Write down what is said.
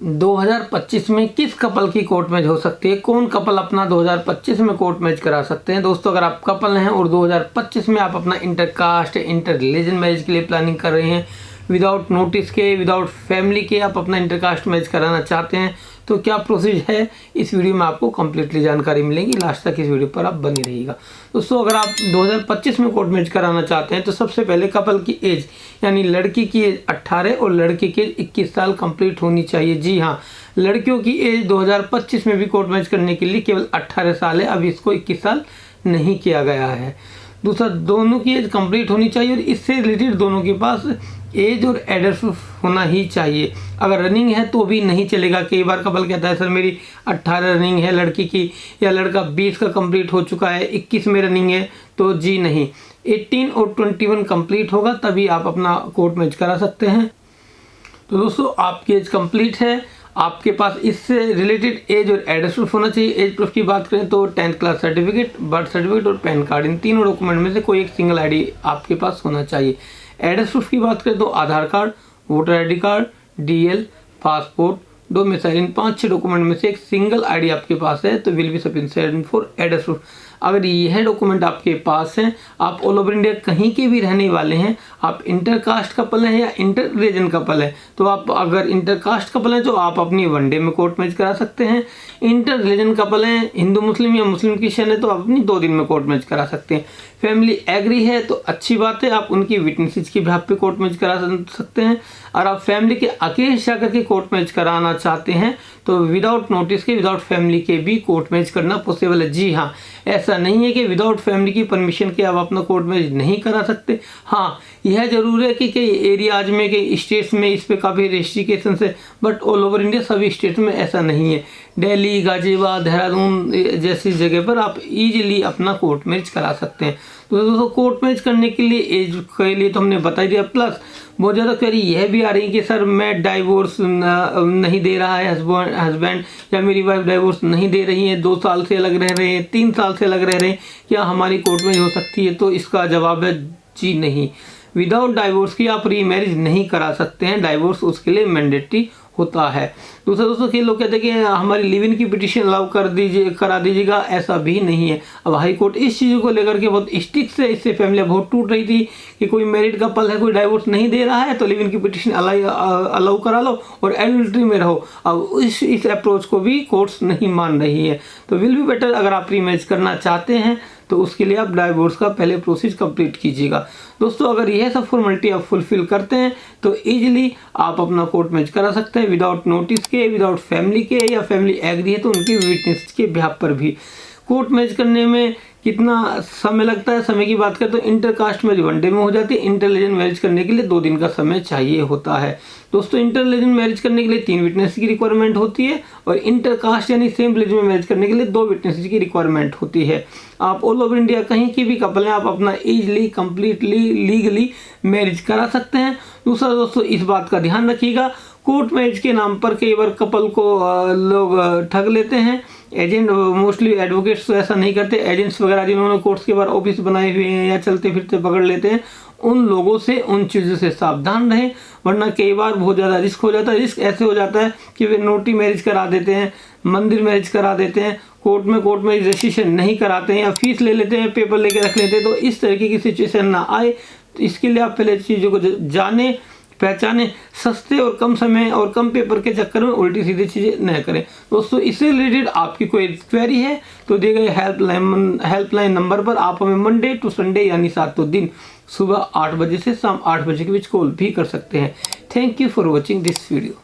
2025 में किस कपल की कोर्ट मैच हो सकती है, कौन कपल अपना 2025 में कोर्ट मैच करा सकते हैं। दोस्तों अगर आप कपल हैं और 2025 में आप अपना इंटरकास्ट इंटर रिलीजन मैरिज के लिए प्लानिंग कर रहे हैं, विदाउट नोटिस के, विदाउट फैमिली के आप अपना इंटरकास्ट मैच कराना चाहते हैं, तो क्या प्रोसीजर है इस वीडियो में आपको कंप्लीटली जानकारी मिलेगी। लास्ट तक इस वीडियो पर आप बनी रहिएगा। दोस्तों अगर आप 2025 में कोर्ट मैच कराना चाहते हैं तो सबसे पहले कपल की एज यानी लड़की की एज 18 और लड़के की एज 21 साल कंप्लीट होनी चाहिए। जी हाँ, लड़कियों की एज 2025 में भी कोर्ट मैच करने के लिए केवल 18 साल है, अभी इसको 21 साल नहीं किया गया है। दूसरा, दोनों की एज कंप्लीट होनी चाहिए और इससे रिलेटेड दोनों के पास एज और एडर प्रूफ होना ही चाहिए। अगर रनिंग है तो भी नहीं चलेगा। कई बार कपल कहता है सर मेरी 18 रनिंग है लड़की की, या लड़का 20 का कंप्लीट हो चुका है, 21 में रनिंग है, तो जी नहीं, 18 और 21 कंप्लीट होगा तभी आप अपना कोर्ट मैच करा सकते हैं। तो दोस्तों आपकी एज कंप्लीट है, आपके पास इससे रिलेटेड एज और एड्रेस प्रूफ होना चाहिए। एज प्रूफ की बात करें तो 10th class certificate, birth certificate और पैन कार्ड, इन तीनों डॉक्यूमेंट में से कोई एक सिंगल आईडी आपके पास होना चाहिए। एड्रेस प्रूफ की बात करें तो Aadhaar card, voter ID card, DL, passport, domicile, इन 5-6 डॉक्यूमेंट में से एक सिंगल आईडी आपके पास है तो will be sufficient for address proof. अगर यह डॉक्यूमेंट आपके पास हैं, आप ऑल ओवर इंडिया कहीं के भी रहने वाले हैं, आप इंटरकास्ट कपल हैं या इंटर रिलीजन कपल है, तो आप अगर इंटरकास्ट कपल हैं तो आप अपनी वनडे में कोर्ट मैच करा सकते हैं। इंटर रिलीजन कपल हैं, हिंदू मुस्लिम या मुस्लिम क्रिश्चियन है, तो आप अपनी 2 दिन में कोर्ट मैच करा सकते हैं। फैमिली एग्री है तो अच्छी बात है, आप उनकी विटनेसेस की बिहाफ पे कोर्ट मैच करा सकते हैं। और आप फैमिली के अगेंस्ट जाकर के कोर्ट मैच कराना चाहते हैं तो विदाउट नोटिस के, विदाउट फैमिली के भी कोर्ट मैच करना पॉसिबल है। जी हाँ, ऐसा नहीं है कि विदाउट फैमिली की परमिशन के आप अपना कोर्ट मैच नहीं करा सकते। हाँ, यह जरूर है कि कई एरियाज में, कई स्टेट्स में इस पे काफ़ी रेस्ट्रिक्शन है, बट ऑल ओवर इंडिया सभी स्टेट में ऐसा नहीं है। दिल्ली, गाजियाबाद, देहरादून जैसी जगह पर आप इजीली अपना कोर्ट मैच करा सकते हैं। तो दोस्तों कोर्ट मैच करने के लिए एज के लिए तो हमने बता दिया, प्लस बहुत ज़्यादा क्वेरी यह भी आ रही है कि सर मैं डाइवोर्स नहीं दे रहा है हस्बैंड, या मेरी वाइफ डाइवोर्स नहीं दे रही है, 2 साल से अलग रह रहे हैं, 3 साल से अलग रह रहे हैं, क्या हमारी कोर्ट मैच हो सकती है। तो इसका जवाब है जी नहीं। विदाउट डाइवोर्स की आप री मैरिज नहीं करा सकते हैं, डाइवोर्स उसके लिए मैंडेटरी होता है। दूसरा दोस्तों, कई लोग कहते हैं कि हमारी लिव इन की पिटीशन अलाउ करा दीजिएगा, ऐसा भी नहीं है। अब हाई कोर्ट इस चीज़ को लेकर के बहुत स्ट्रिक्ट से, इससे फैमिली बहुत टूट रही थी कि कोई मैरिड कपल है, कोई डाइवोर्स नहीं दे रहा है तो लिव इन की पिटीशन अलाउ करा लो और एडल्ट्री में रहो। अब इस अप्रोच को भी कोर्ट्स नहीं मान रही है। तो विल बी बेटर, अगर आप री मैरिज करना चाहते हैं तो उसके लिए आप डाइवोर्स का पहले प्रोसेस कंप्लीट कीजिएगा। दोस्तों अगर यह सब फॉर्मेलिटी आप फुलफिल करते हैं तो इजीली आप अपना कोर्ट मैच करा सकते हैं, विदाउट नोटिस के, विदाउट फैमिली के, या फैमिली एग्री है तो उनकी विटनेस के बिहाफ पर भी। कोर्ट मैच करने में कितना समय लगता है, समय की बात करें तो इंटरकास्ट मैरिज वनडे में हो जाती है। इंटर रिलीजन मैरिज करने के लिए 2 दिन का समय चाहिए होता है। दोस्तों इंटर रिलीजन मैरिज करने के लिए 3 विटनेस की रिक्वायरमेंट होती है और इंटरकास्ट यानी सेम रिलीजन में मैरिज करने के लिए 2 विटनेस की रिक्वायरमेंट होती है। आप ऑल ओवर इंडिया कहीं की भी कपल हैं, आप अपना इजीली, कंप्लीटली, लीगली मैरिज करा सकते हैं। दूसरा दोस्तों, इस बात का ध्यान रखिएगा, कोर्ट मैरिज के नाम पर कई बार कपल को लोग ठग लेते हैं। एजेंट, मोस्टली एडवोकेट्स तो ऐसा नहीं करते, एजेंट्स वगैरह जिन्होंने कोर्ट्स के बाहर ऑफिस बनाए हुए हैं या चलते फिरते पकड़ लेते हैं, उन लोगों से, उन चीज़ों से सावधान रहें, वरना कई बार बहुत ज़्यादा रिस्क हो जाता है। रिस्क ऐसे हो जाता है कि वे नोटी मैरिज करा देते हैं, मंदिर मैरिज करा देते हैं, कोर्ट में रजिस्ट्रेशन नहीं कराते हैं या फीस ले लेते हैं, पेपर लेके रख लेते हैं। तो इस तरीके की सिचुएशन ना आए, तो इसके लिए आप पहले चीज़ों को जाने, पहचाने, सस्ते और कम समय और कम पेपर के चक्कर में उल्टी सीधी चीज़ें न करें। दोस्तों इससे रिलेटेड आपकी कोई क्वेरी है तो दिए गए हेल्पलाइन नंबर पर आप हमें मंडे टू संडे यानी 7 दिन सुबह 8 बजे से शाम 8 बजे के बीच कॉल भी कर सकते हैं। Thank you for watching this video.